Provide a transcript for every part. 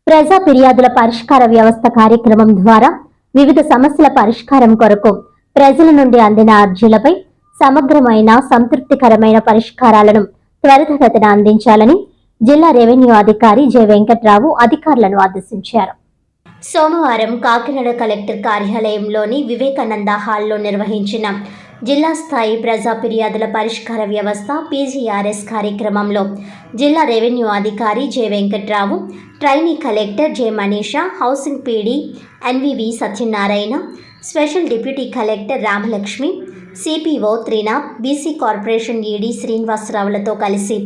ప్రజా ఫిర్యాదుల పరిష్కార వ్యవస్థ కార్యక్రమం ద్వారా వివిధ సమస్యల పరిష్కారం కొరకు ప్రజల నుండి అందిన అర్జీలపై సమగ్రమైన సంతృప్తికరమైన పరిష్కారాలను త్వరితగతిన అందించాలని జిల్లా రెవెన్యూ అధికారి జె వెంకట్రావు అధికారులను ఆదేశించారు. సోమవారం కాకినాడ కలెక్టర్ కార్యాలయంలోని వివేకానంద హాల్లో నిర్వహించిన జిల్లా స్థాయి ప్రజా ఫిర్యాదుల పరిష్కార వ్యవస్థ పీజీఆర్ఎస్ కార్యక్రమంలో జిల్లా రెవెన్యూ అధికారి J Venkatrao, trainee collector J Manisha, housing PD NVV Satyanarayana, special deputy collector Ramalakshmi, CPO Trinath, BC corporation ED శ్రీనివాసరావులతో కలిసి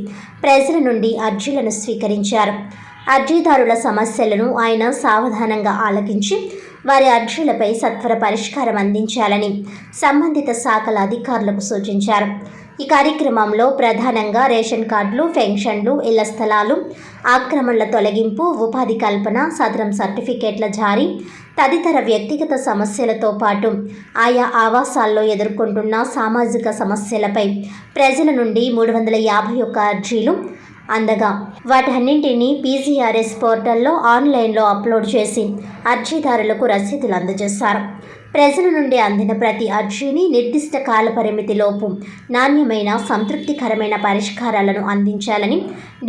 ప్రజల నుండి అర్జీలను స్వీకరించారు. అర్జీదారుల సమస్యలను ఆయన సావధానంగా ఆలకించి వారి అర్జీలపై సత్వర పరిష్కారం అందించాలని సంబంధిత శాఖల అధికారులకు సూచించారు. ఈ కార్యక్రమంలో ప్రధానంగా రేషన్ కార్డులు, పెన్షన్లు, ఇళ్ల స్థలాలు, ఆక్రమణల తొలగింపు, ఉపాధి కల్పన, సదరం సర్టిఫికేట్ల జారీ తదితర వ్యక్తిగత సమస్యలతో పాటు ఆయా ఆవాసాల్లో ఎదుర్కొంటున్న సామాజిక సమస్యలపై ప్రజల నుండి 351 అర్జీలు అందగా వాటన్నింటినీ పీజీఆర్ఎస్ పోర్టల్లో ఆన్లైన్లో అప్లోడ్ చేసి అర్జీదారులకు రసీదులు అందజేశారు. ప్రజల నుండి అందిన ప్రతి అర్జీని నిర్దిష్ట కాల పరిమితిలోపు నాణ్యమైన సంతృప్తికరమైన పరిష్కారాలను అందించాలని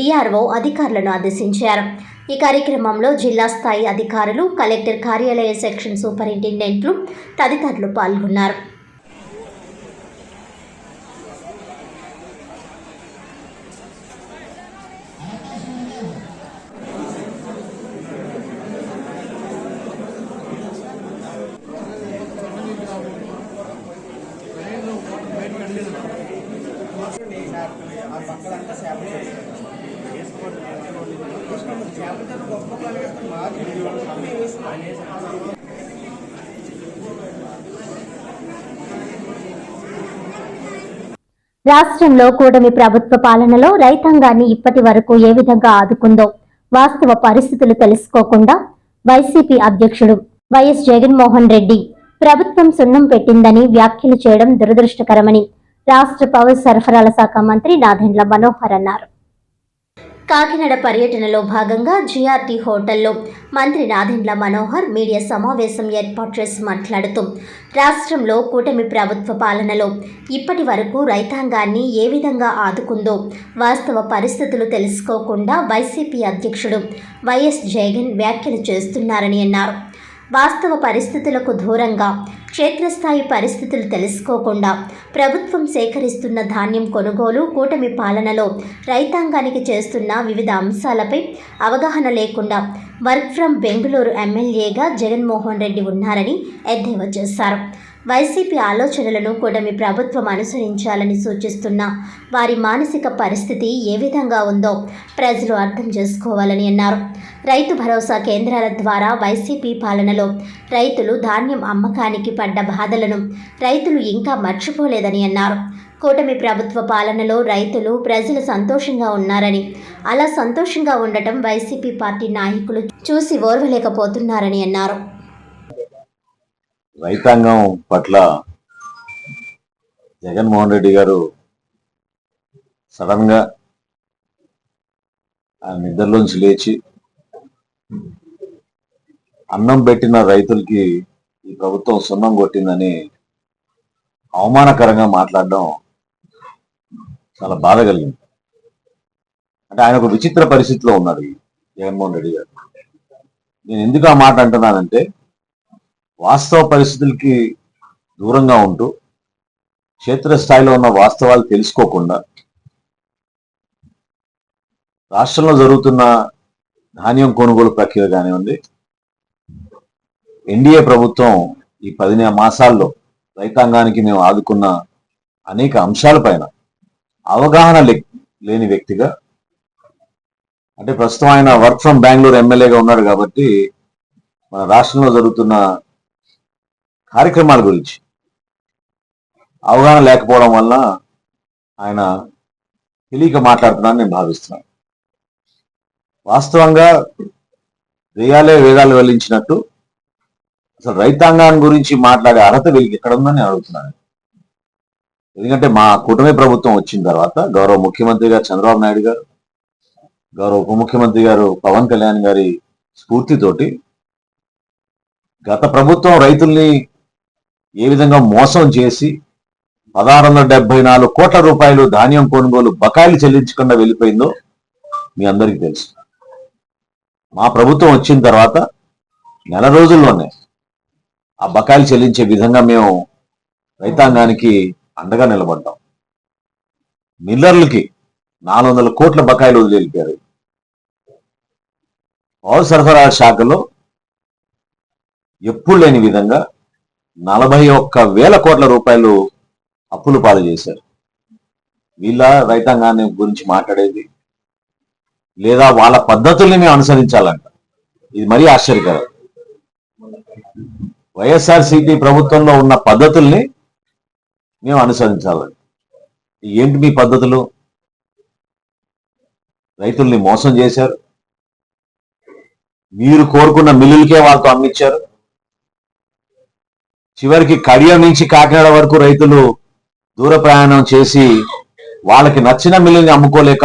డిఆర్ఓ అధికారులను ఆదేశించారు. ఈ కార్యక్రమంలో జిల్లా స్థాయి అధికారులు, కలెక్టర్ కార్యాలయ సెక్షన్ సూపరింటెండెంట్లు తదితరులు పాల్గొన్నారు. రాష్ట్రంలో కూటమి ప్రభుత్వ పాలనలో రైతాంగాన్ని ఇప్పటి వరకు ఏ విధంగా ఆదుకుందో వాస్తవ పరిస్థితులు తెలుసుకోకుండా వైసీపీ అధ్యక్షుడు వైఎస్ జగన్మోహన్ రెడ్డి ప్రభుత్వం సున్నం పెట్టిందని వ్యాఖ్యలు చేయడం దురదృష్టకరమని రాష్ట్ర పౌర సరఫరాల శాఖ మంత్రి నాదెండ్ల మనోహర్ అన్నారు. కాకినాడ పర్యటనలో భాగంగా జిఆర్టీ హోటల్లో మంత్రి నాదెండ్ల మనోహర్ మీడియా సమావేశం ఏర్పాటు చేసి మాట్లాడుతూ రాష్ట్రంలో కూటమి ప్రభుత్వ పాలనలో ఇప్పటి వరకు రైతాంగాన్ని ఏ విధంగా ఆదుకుందో వాస్తవ పరిస్థితులు తెలుసుకోకుండా వైసీపీ అధ్యక్షుడు వైఎస్ జగన్ వ్యాఖ్యలు చేస్తున్నారని అన్నారు. వాస్తవ పరిస్థితులకు దూరంగా క్షేత్రస్థాయి పరిస్థితులు తెలుసుకోకుండా ప్రభుత్వం సేకరిస్తున్న ధాన్యం కొనుగోలు, కూటమి పాలనలో రైతాంగానికి చేస్తున్న వివిధ అంశాలపై అవగాహన లేకుండా వర్క్ ఫ్రం బెంగళూరు ఎమ్మెల్యేగా జగన్మోహన్ రెడ్డి ఉన్నారని ఎద్దేవా చేశారు. వైసీపీ ఆలోచనలను కూటమి ప్రభుత్వం అనుసరించాలని సూచిస్తున్న వారి మానసిక పరిస్థితి ఏ విధంగా ఉందో ప్రజలు అర్థం చేసుకోవాలని అన్నారు. రైతు భరోసా కేంద్రాల ద్వారా వైసీపీ పాలనలో రైతులు ధాన్యం అమ్మకానికి పడ్డ బాధలను రైతులు ఇంకా మర్చిపోలేదని అన్నారు. కూటమి ప్రభుత్వ పాలనలో రైతులు, ప్రజలు సంతోషంగా ఉన్నారని, అలా సంతోషంగా ఉండటం వైసీపీ పార్టీ నాయకులు చూసి ఓర్వలేకపోతున్నారని అన్నారు. రైతాంగం పట్ల జగన్మోహన్ రెడ్డి గారు సడన్ గా ఆ నిద్రలోంచి లేచి అన్నం పెట్టిన రైతులకి ఈ ప్రభుత్వం సున్నం కొట్టిందని అవమానకరంగా మాట్లాడడం చాలా బాధ కలిగింది. అంటే ఆయన ఒక విచిత్ర పరిస్థితిలో ఉన్నాడు జగన్మోహన్ రెడ్డి గారు. నేను ఎందుకు ఆ మాట అంటున్నానంటే, వాస్తవ పరిస్థితులకి దూరంగా ఉంటూ క్షేత్రస్థాయిలో ఉన్న వాస్తవాలు తెలుసుకోకుండా రాష్ట్రంలో జరుగుతున్న ధాన్యం కొనుగోలు ప్రక్రియ కానివ్వండి, ఎన్డీఏ ప్రభుత్వం ఈ 10 మాసాల్లో రైతాంగానికి మేము ఆదుకున్న అనేక అంశాలపైన అవగాహన లేని వ్యక్తిగా, అంటే ప్రస్తుతం ఆయన వర్క్ ఫ్రం బెంగళూరు ఎమ్మెల్యేగా ఉన్నాడు కాబట్టి మన రాష్ట్రంలో జరుగుతున్న కార్యక్రమాల గురించి అవగాహన లేకపోవడం వల్ల ఆయన తెలియక మాట్లాడుతున్నానని నేను భావిస్తున్నాను. వాస్తవంగా వేయాలే వేదాలు వెల్లించినట్టు అసలు రైతాంగాన్ని గురించి మాట్లాడే అర్హత వీళ్ళకి ఎక్కడ ఉందని నేను అడుగుతున్నాను. ఎందుకంటే మా కూటమి ప్రభుత్వం వచ్చిన తర్వాత గౌరవ ముఖ్యమంత్రి గారు చంద్రబాబు నాయుడు గారు, గౌరవ ఉప ముఖ్యమంత్రి గారు పవన్ కళ్యాణ్ గారి స్ఫూర్తితోటి గత ప్రభుత్వం రైతుల్ని ఏ విధంగా మోసం చేసి 1674 కోట్ల రూపాయలు ధాన్యం కొనుగోలు బకాయిలు చెల్లించకుండా వెళ్ళిపోయిందో మీ అందరికీ తెలుసు. మా ప్రభుత్వం వచ్చిన తర్వాత నెల రోజుల్లోనే ఆ బకాయిలు చెల్లించే విధంగా మేము రైతాంగానికి అండగా నిలబడ్డాం. మిల్లర్లకి 400 కోట్ల బకాయిలు వదిలిపోయారు. పౌర సరఫరా శాఖలో ఎప్పుడు లేని విధంగా 41,000 కోట్ల రూపాయలు అప్పులు పాలు చేశారు. వీళ్ళ రైతాంగాన్ని గురించి మాట్లాడేది లేదా వాళ్ళ పద్ధతుల్ని మేము అనుసరించాలంట. ఇది మరీ ఆశ్చర్యకరం. వైఎస్ఆర్సీపీ ప్రభుత్వంలో ఉన్న పద్ధతుల్ని మేము అనుసరించాలంట. ఏంటి మీ పద్ధతులు? రైతుల్ని మోసం చేశారు. మీరు కోరుకున్న మిల్లులకే వాళ్ళతో అమ్మిచ్చారు. చివరికి కడియం నుంచి కాకినాడ వరకు రైతులు దూర ప్రయాణం చేసి వాళ్ళకి నచ్చిన మిల్లుని అమ్ముకోలేక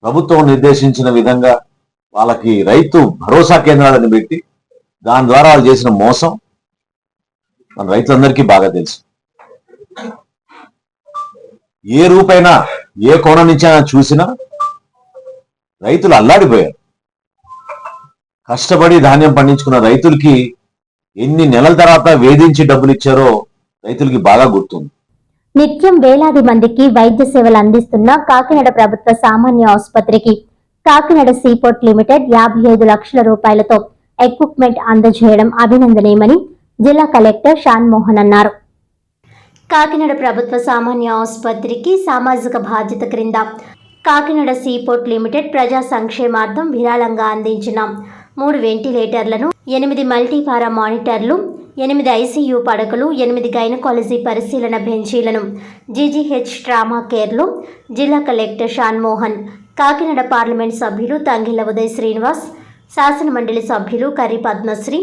ప్రభుత్వం నిర్దేశించిన విధంగా వాళ్ళకి రైతు భరోసా కేంద్రాలను పెట్టి దాని ద్వారా వాళ్ళు చేసిన మోసం మన రైతులందరికీ బాగా తెలుసు. ఏ రూపైనా ఏ కోణం నుంచి అయినా చూసినా రైతులు అల్లాడిపోయారు. కష్టపడి ధాన్యం పండించుకున్న రైతులకి ఎన్ని నెలల తర్వాత వేధించి డబ్బులు ఇచ్చారో రైతులకి బాగా గుర్తుంది. నిత్యం వేలాది మందికి వైద్య సేవలు అందిస్తున్న కాకినాడ ప్రభుత్వ సామాన్య ఆసుపత్రికి కాకినాడ సీపోర్ట్ లిమిటెడ్ 55 లక్షల రూపాయలతో ఎక్విప్మెంట్ అందజేయడం అభినందనీయమని జిల్లా కలెక్టర్ షాన్ మోహన్ అన్నారు. కాకినాడ ప్రభుత్వ సామాన్య ఆసుపత్రికి సామాజిక బాధ్యత క్రింద కాకినాడ సీపోర్ట్ లిమిటెడ్ ప్రజా సంక్షేమార్థం విరాళంగా అందించిన 3 వెంటిలేటర్లను, 8 మల్టీపారా మానిటర్లు, 8 ఐసీయూ పడకలు, 8 గైనకాలజీ పరిశీలన బెంచీలను జీజీహెచ్ ట్రామా కేర్లో జిల్లా కలెక్టర్ షాన్ మోహన్, కాకినాడ పార్లమెంట్ సభ్యులు తంగిళ్ల ఉదయ్ శ్రీనివాస్, శాసనమండలి సభ్యులు కర్రి పద్మశ్రీ,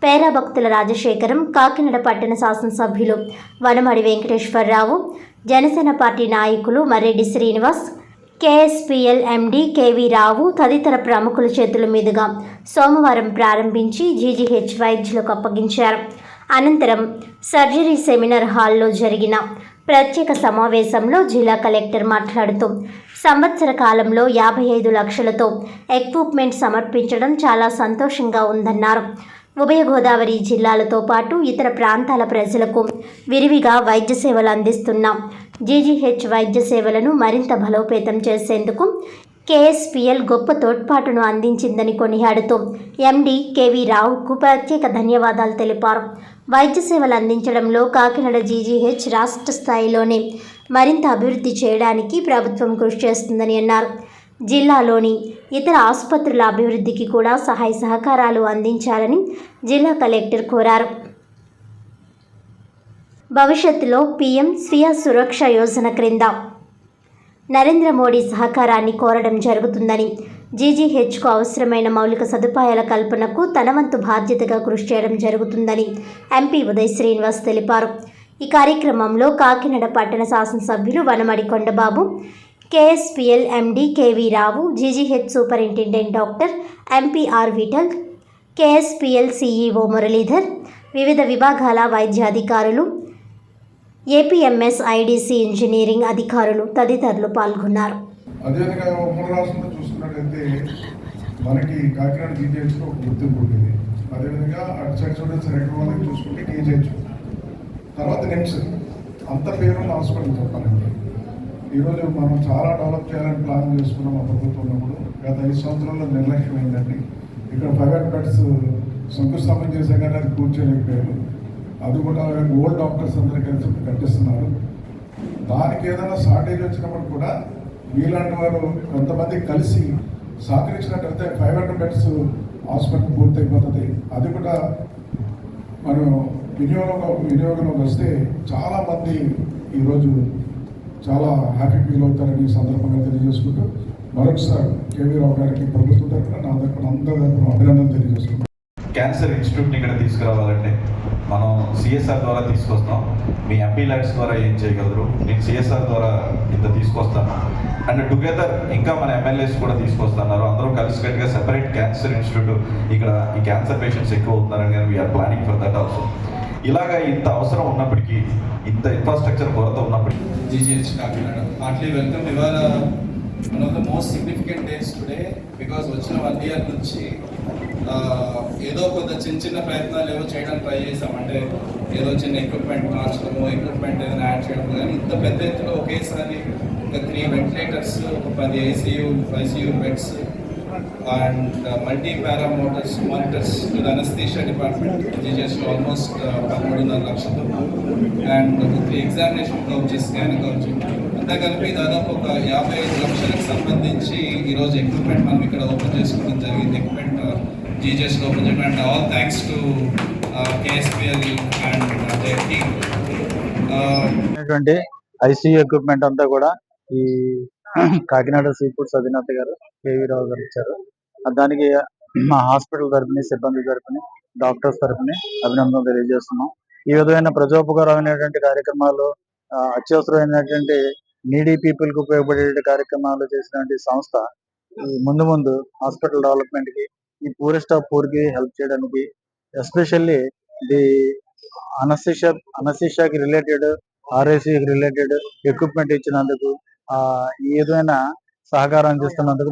పేరా భక్తుల రాజశేఖరం, కాకినాడ పట్టణ శాసనసభ్యులు వనమడి వెంకటేశ్వరరావు, జనసేన పార్టీ నాయకులు మర్రెడ్డి శ్రీనివాస్, కేఎస్పీఎల్ ఎండీ కేవీ రావు తదితర ప్రముఖుల చేతుల మీదుగా సోమవారం ప్రారంభించి జీజీహెచ్ వైద్యులకు అప్పగించారు. అనంతరం సర్జరీ సెమినార్ హాల్లో జరిగిన ప్రత్యేక సమావేశంలో జిల్లా కలెక్టర్ మాట్లాడుతూ సంవత్సర కాలంలో 55 లక్షలతో ఎక్విప్మెంట్ సమర్పించడం చాలా సంతోషంగా ఉందన్నారు. ఉభయ గోదావరి జిల్లాలతో పాటు ఇతర ప్రాంతాల ప్రజలకు విరివిగా వైద్య సేవలు అందిస్తున్నాం. జీజీహెచ్ వైద్య సేవలను మరింత బలోపేతం చేసేందుకు కేఎస్పీఎల్ గొప్ప తోడ్పాటును అందించిందని కొనియాడుతూ ఎండీ కేవీ రావుకు ప్రత్యేక ధన్యవాదాలు తెలిపారు. వైద్య సేవలు అందించడంలో కాకినాడ జీజీహెచ్ రాష్ట్ర స్థాయిలోనే మరింత అభివృద్ధి చేయడానికి ప్రభుత్వం కృషి చేస్తుందని అన్నారు. జిల్లాలోని ఇతర ఆసుపత్రుల అభివృద్ధికి కూడా సహాయ సహకారాలు అందించాలని జిల్లా కలెక్టర్ కోరారు. భవిష్యత్తులో పీఎం స్వీయ సురక్ష యోజన క్రింద నరేంద్ర మోడీ సహకారాన్ని కోరడం జరుగుతుందని, జీజీహెచ్కు అవసరమైన మౌలిక సదుపాయాల కల్పనకు తన వంతు బాధ్యతగా కృషి చేయడం జరుగుతుందని ఎంపీ ఉదయ్ శ్రీనివాస్ తెలిపారు. ఈ కార్యక్రమంలో కాకినాడ పట్టణ శాసనసభ్యులు Vanamadi Kondababu, KSPL MD KV Rao, GGH superintendent doctor MPR Vittal, KSPL CEO Muralidhar, వివిధ విభాగాల వైద్య అధికారులు, ఏపీఎంఎస్ ఐడీసీ ఇంజనీరింగ్ అధికారులు తదితరులు పాల్గొన్నారు. అదేవిధంగా ఉమ్మడి రాష్ట్రంలో చూసుకున్నట్లయితే మనకి కాకినాడ జీజీహెచ్లో ఒక గుర్తింపు ఉంటుంది. అదేవిధంగా అటు సైడ్ సెకండ్ వాళ్ళకి చూసుకుంటే కేజీహెచ్, తర్వాత నిమ్స్, అంత పేరున్న హాస్పిటల్ చెప్పాలండి. ఈరోజు మనం చాలా డెవలప్ చేయాలని ప్లాన్ చేసుకున్నాం మా ప్రభుత్వం ఉన్నప్పుడు. గత 5 సంవత్సరాల్లో నిర్లక్ష్యం అయిందండి. ఇక్కడ ప్రైవేట్ బెడ్స్ శంకుస్థాపన చేసే కానీ అది కూర్చోలేకపోయారు. అది కూడా ఓల్డ్ డాక్టర్స్ అందరూ కలిసి కట్టిస్తున్నారు. దానికి ఏదైనా షార్టేజ్ వచ్చినప్పుడు కూడా వీలాంటి వారు కొంతమంది కలిసి సహకరించినట్టయితే 500 బెడ్స్ హాస్పిటల్ పూర్తయిపోతుంది. అది కూడా మనం వినియోగంలోకి వస్తే చాలామంది ఈరోజు చాలా హ్యాపీ ఫీల్ అవుతారని ఈ సందర్భంగా తెలియజేసుకుంటూ మరొకసారి కేవీ రావు గారికి ప్రభుత్వం తరఫున నా తరఫున అందరి తరఫున అభినందన తెలియజేసుకుంటాం. క్యాన్సర్ ఇన్స్టిట్యూట్ని ఇక్కడ తీసుకురావాలంటే మనం సిఎస్ఆర్ ద్వారా తీసుకొస్తాం. మీ ఎంపీ ల్యాడ్స్ ద్వారా ఏం చేయగలరు? నేను సిఎస్ఆర్ ద్వారా ఇంత తీసుకొస్తాను. అండ్ టుగెదర్ ఇంకా మన ఎమ్మెల్యేస్ కూడా తీసుకొస్తున్నారు. అందరూ కలిసికట్టుగా సెపరేట్ క్యాన్సర్ ఇన్స్టిట్యూట్ ఇక్కడ ఈ క్యాన్సర్ పేషెంట్స్ ఎక్కువ అవుతున్నారని కానీ we are planning for that also. ఇలాగా ఇంత అవసరం ఉన్నప్పటికీ, ఇంత ఇన్ఫ్రాస్ట్రక్చర్ కొరత ఉన్నప్పటికీ GGH కాకినాడ హార్ట్లీ వెల్కమ్. ఇవాళ one of the most significant days today because వచ్చిన 1 year నుంచి ఏదో కొంత చిన్న ప్రయత్నాలు ఏవో చేయడానికి ట్రై చేసాం. అంటే ఏదో చిన్న ఎక్విప్మెంట్ మార్చడము, ఎక్విప్మెంట్ ఏదైనా యాడ్ చేయడం, కానీ ఇంత పెద్ద ఎత్తులో ఒకేసారి ఒక 3 ventilators, ఒక 10 ICU beds and multi-para monitors to the anesthesia department, GGH almost 13.5 లక్షలు, and 3 examination couches, scan couch, అంతా కలిపి దాదాపు ఒక 55 లక్షలకు సంబంధించి ఈరోజు ఎక్విప్మెంట్ మనం ఇక్కడ ఓపెన్ చేసుకోవడం జరిగింది. ఎక్విప్మెంట్ GGH ఓపెన్ చేయడం, and all thanks to KSPL and their team. ICU equipment అంతా కూడా ఈ కాకినాడ సీ ఫుడ్స్ అధినేత గారు కేవీ రావు గారు ఇచ్చారు. దానికి మా హాస్పిటల్ తరపుని, సిబ్బంది తరపుని, డాక్టర్స్ తరపుని అభినందనలు తెలియజేస్తున్నాం. ఈ విధమైన ప్రజోపకారమైనటువంటి కార్యక్రమాలు, అత్యవసరమైనటువంటి నీడీ పీపుల్ కు ఉపయోగపడే కార్యక్రమాలు చేసినటువంటి సంస్థ ముందు ముందు హాస్పిటల్ డెవలప్మెంట్ కి, ఈ పూరెస్ట్ ఆఫ్ పూర్ కి హెల్ప్ చేయడానికి, ఎస్పెషల్లీ ది అనస్థీషియాకి రిలేటెడ్, RICకి రిలేటెడ్ ఎక్విప్మెంట్ ఇచ్చినందుకు, ఈ విధమైన సహకారం అందిస్తున్నందుకు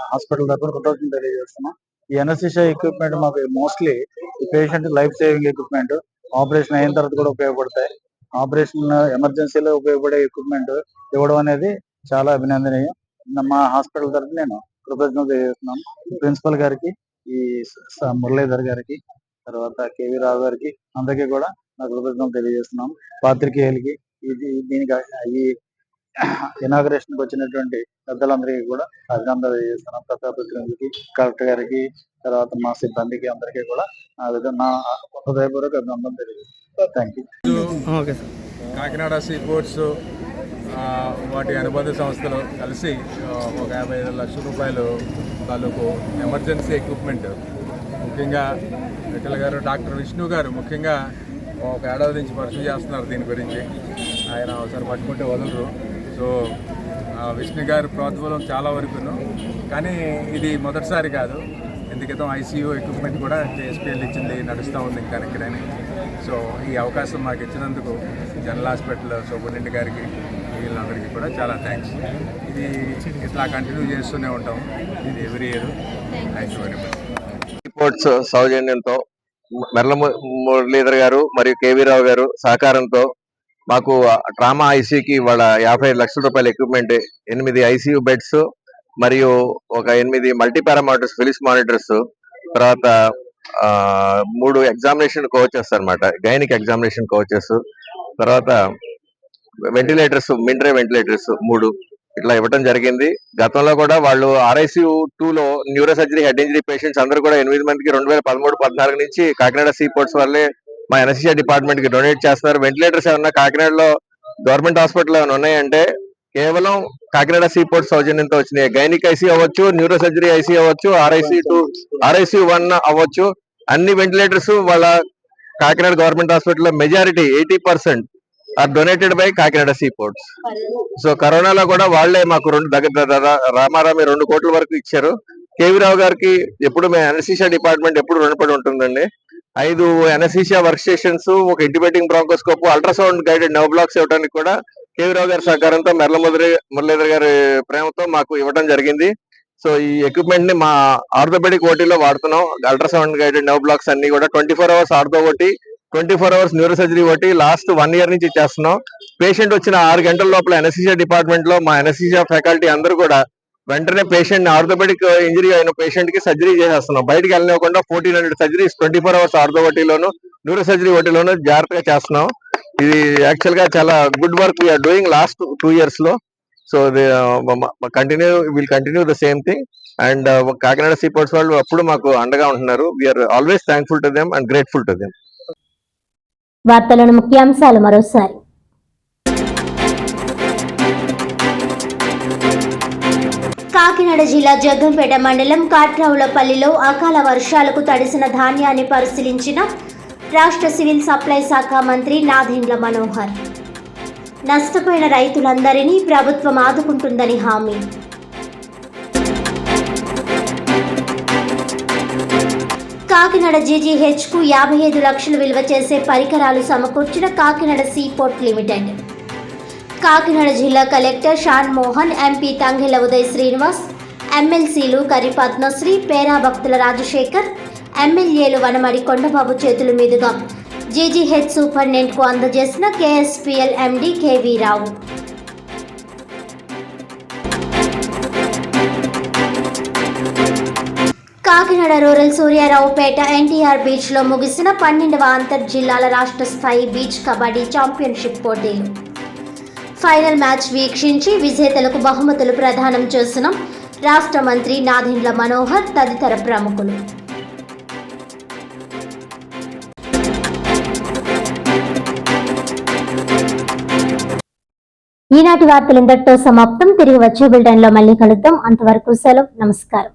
హాస్పిటల్ తరఫున కృతజ్ఞతలు తెలియజేస్తున్నాం. ఈ అనస్థీషియా ఎక్విప్మెంట్ మాకు మోస్ట్లీ ఈ patient life saving equipment, operation అయిన తర్వాత కూడా ఉపయోగపడతాయి. ఆపరేషన్ ఎమర్జెన్సీలో ఉపయోగపడే ఎక్విప్మెంట్ ఇవ్వడం అనేది చాలా అభినందనీయం. మా హాస్పిటల్ తరఫున నేను కృతజ్ఞతలు తెలియజేస్తున్నాను. ప్రిన్సిపల్ గారికి, ఈ మురళీధర్ గారికి, తర్వాత కేవీ రావు గారికి, అందరికీ కూడా నా కృతజ్ఞతలు తెలియజేస్తున్నాను. పాత్రికేయులకి, దీనికి ఈ ఇనాగరేషన్ కి వచ్చినటువంటి పెద్దలందరికీ కూడా అభినందనలు తెలియజేస్తున్నాను. ప్రజాప్రతినిధులకి, కలెక్టర్ గారికి, తర్వాత మా సిబ్బందికి అందరికీ కూడా నా హృదయపూర్వక అభినందనలు తెలియజేస్తున్నాను. Thank you. Kakinada sea foods వాటి అనుబంధ సంస్థలు కలిసి ఒక 55 లక్షల రూపాయలు తాలూకు ఎమర్జెన్సీ ఎక్విప్మెంట్, ముఖ్యంగా విఠల్ గారు, డాక్టర్ విష్ణు గారు ముఖ్యంగా ఒక ఏడాది నుంచి పరిచయం చేస్తున్నారు దీని గురించి. ఆయన ఒకసారి పట్టుకుంటే వదలరు. సో విష్ణు గారి ప్రోద్బలం చాలా వరకును, కానీ ఇది మొదటిసారి కాదు. ఇందుకితం ICU ఎక్విప్మెంట్ కూడా KSPL ఇచ్చింది, నడుస్తూ ఉంది ఇంకా ఇక్కడని. సో ఈ అవకాశం మాకు ఇచ్చినందుకు జనరల్ హాస్పిటల్ సూపరింటెండెంట్ గారికి, వీళ్ళందరికీ కూడా చాలా థ్యాంక్స్. ఇది ఇట్లా కంటిన్యూ చేస్తూనే ఉంటాం, ఇది every year. Thank you very much. Reports సౌజన్యంతో మెర్ల మురళీధర్ గారు మరియు కేవీ రావు గారు సహకారంతో మాకు ట్రామా ICUకి ఇవాళ 55 లక్షల రూపాయల ఎక్విప్మెంట్, 8 ICU బెడ్స్ మరియు ఒక 8 మల్టీపారా మానిటర్స్, ఫిలిప్స్ మానిటర్స్, తర్వాత 3 ఎగ్జామినేషన్ కోచెస్ అన్నమాట, గైనిక్ ఎగ్జామినేషన్ కోచెస్, తర్వాత వెంటిలేటర్స్, మిండ్రే వెంటిలేటర్స్ 3 ఇట్లా ఇవ్వడం జరిగింది. గతంలో కూడా వాళ్ళు RICU 2లో neuro surgery, head injury patients అందరూ కూడా 8 మందికి 2013-14 నుంచి కాకినాడ సీ పోర్ట్స్ వాళ్ళే మా అనస్థీషియా డిపార్ట్మెంట్ కి డొనేట్ చేస్తున్నారు. వెంటిలేటర్స్ ఏమన్నా కాకినాడలో గవర్నమెంట్ హాస్పిటల్ ఏమైనా ఉన్నాయంటే కేవలం కాకినాడ సీ పోర్ట్స్ సౌజన్యంతో వచ్చినాయి. గైనిక్ ICU అవ్వచ్చు, న్యూరో సర్జరీ ICU అవ్వచ్చు, RICU 1 అవ్వచ్చు, అన్ని వెంటిలేటర్స్ వాళ్ళ కాకినాడ గవర్నమెంట్ హాస్పిటల్లో majority 80% are donated by Kakinada sea ports. So కరోనాలో కూడా వాళ్లే మాకు రామారామి 2 కోట్ల వరకు ఇచ్చారు. కేవీ రావు గారికి ఎప్పుడు మేము అనస్థీషియా డిపార్ట్మెంట్ ఎప్పుడు రుణపడి ఉంటుందండి. 5 అనస్థీషియా వర్క్ స్టేషన్స్, ఒక intubating bronchoscope, ultrasound guided nerve blocks ఇవ్వడానికి కూడా కేవీ రావు గారి సహకారంతో, మెర్ల మురళీధర్ గారి ప్రేమతో మాకు ఇవ్వడం జరిగింది. సో ఈ ఎక్విప్మెంట్ ని మా ఆర్థోపెడిక్ ఓటీలో వాడుతున్నాం. అల్ట్రాసౌండ్ గైడెడ్ నర్వ్ బ్లాక్స్ అన్ని కూడా 24 hours ortho OT, 24 hours neuro surgery ఒకటి లాస్ట్ 1 year నుంచి చేస్తున్నాం. పేషెంట్ వచ్చిన 6 గంటల లోపల అనస్థీషియా డిపార్ట్మెంట్ లో మా అనస్థీషియా ఫ్యాకల్టీ అందరూ కూడా వెంటనే పేషెంట్, ఆర్థోపెడిక్ ఇంజరీ అయిన పేషెంట్ కి సర్జరీ చేసేస్తున్నాం. బయటకు వెళ్ళనివ్వకుండా 1400 సర్జరీస్ 24 hours ఆర్థో ఓటీలోను, న్యూరో సర్జరీ ఓటీలోను జాగ్రత్తగా చేస్తున్నాం. ఇది యాక్చువల్ గా చాలా good work we're doing last 2 years లో. So will continue the same thing. And Kakinada sea ports వాళ్ళు అప్పుడు మాకు అండగా ఉంటున్నారు. We're always thankful to them and grateful to them. వార్తలను ముఖ్యాంశాలు మరోసారి. కాకినాడ జిల్లా జగ్గంపేట మండలం కాట్రావులపల్లిలో అకాల వర్షాలకు తడిసిన ధాన్యాన్ని పరిశీలించిన రాష్ట్ర సివిల్ సప్లై శాఖ మంత్రి నాదెండ్ల మనోహర్. నష్టపోయిన రైతులందరినీ ప్రభుత్వం ఆదుకుంటుందని హామీ. కాకినాడ జీజీహెచ్కు 55 లక్షలు విలువ చేసే పరికరాలు సమకూర్చిన కాకినాడ సీపోర్ట్ లిమిటెడ్. కాకినాడ జిల్లా కలెక్టర్ షాన్ మోహన్, ఎంపీ తంగెల ఉదయ్ శ్రీనివాస్, ఎమ్మెల్సీలు కరి పద్మశ్రీ, పేరా భక్తుల రాజశేఖర్, ఎమ్మెల్యేలు వనమడి కొండబాబు చేతుల మీదుగా జీజీహెచ్ సూపరింటెండెంట్కు అందజేసిన కేఎస్పీఎల్ ఎండీ కేవీ రావు. కాకినాడ రూరల్ సూర్యారావుపేట ఎన్టీఆర్ బీచ్లో ముగిసిన 12వ అంతర్జిల్లాల రాష్ట్ర స్థాయి బీచ్ కబడ్డీ ఛాంపియన్షిప్ పోటీలు. ఫైనల్ మ్యాచ్ వీక్షించి విజేతలకు బహుమతులు ప్రదానం చేసిన రాష్ట్ర మంత్రి నాదెండ్ల మనోహర్ తదితర ప్రముఖులు. ఈనాటి వార్తలు ఇంతటితో సమాప్తం. తిరిగి వచ్చే బులెటిన్లో మళ్ళీ కలుద్దాం. అంతవరకు సెలవు. నమస్కారం.